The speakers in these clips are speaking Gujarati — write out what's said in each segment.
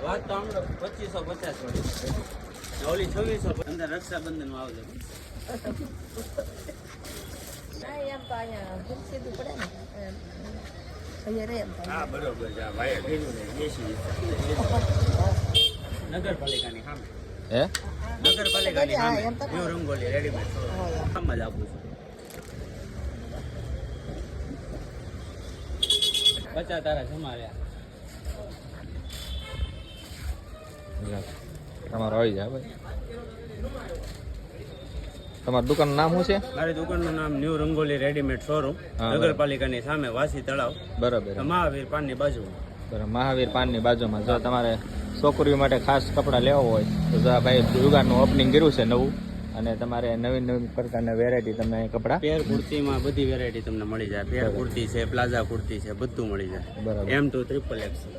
વાત તો હમણાં 2550 વાળી ઓલી 2600 અંદર રક્ષાબંધન માં આવજો. હા બરોબર છે ભાઈ કીધું ને દેશી નગરપાલિકાની સામે હે નગરપાલિકાની સામે ન્યુ રંગોલી રેડીમેડ આમ જ આપું છું. 50 તારા જમાડ્યા તમારો આવી જાય ભાઈ. તમારું દુકાનનું નામ શું છે? મારી દુકાનનું નામ ન્યુ રંગોલી રેડીમેડ શોરૂમ, નગરપાલિકાની સામે વાસી તળાવ, બરાબર. મહાવીર પાનની બાજુમાં. બરાબર, મહાવીર પાનની બાજુમાં. જો તમારે છોકરીઓ માટે ખાસ કપડાં લેવા હોય તો જો આ ભાઈ દુકાનનું ઓપનિંગ કર્યું છે નવું, અને તમારે નવીન નવીન પ્રકારના વેરાયટી તમને કપડાં પેર કુર્તીમાં બધી વેરાયટી તમને મળી જાય. પેર કુર્તી છે, પ્લાઝા કુર્તી છે, બધું મળી જાય. બરાબર. M2 triple XL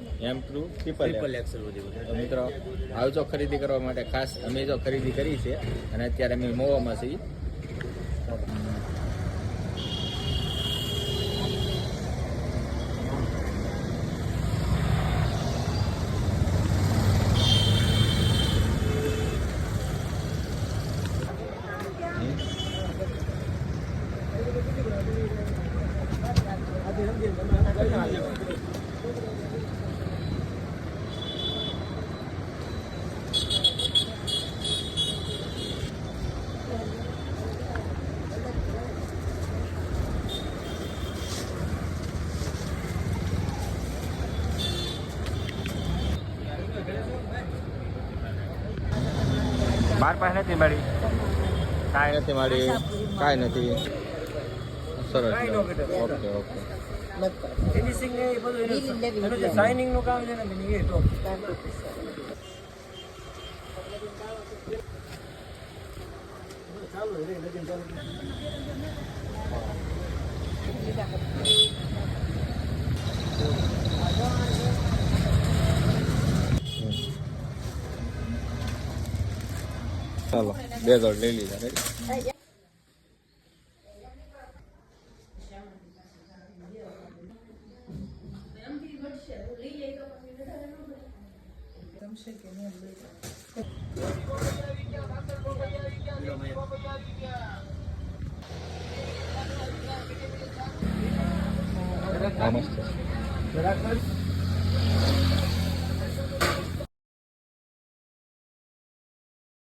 triple XL બધી. તો મિત્રો આવજો ખરીદી કરવા માટે. ખાસ અમે જો ખરીદી કરી છે અને અત્યારે અમે મોવામાં છીએ. માર પાસે નથી મળી, કાંઈ નથી મળી, કાંઈ નથી. સરસ. Okay okay. ફિનિશિંગ ને બધું શાઇનિંગ નું કામ છે ને એ તો ચાલુ રે લગન ચાલુ. ચાલો 2 જોડ લઈ લીધા. રેડી. મસ્ત.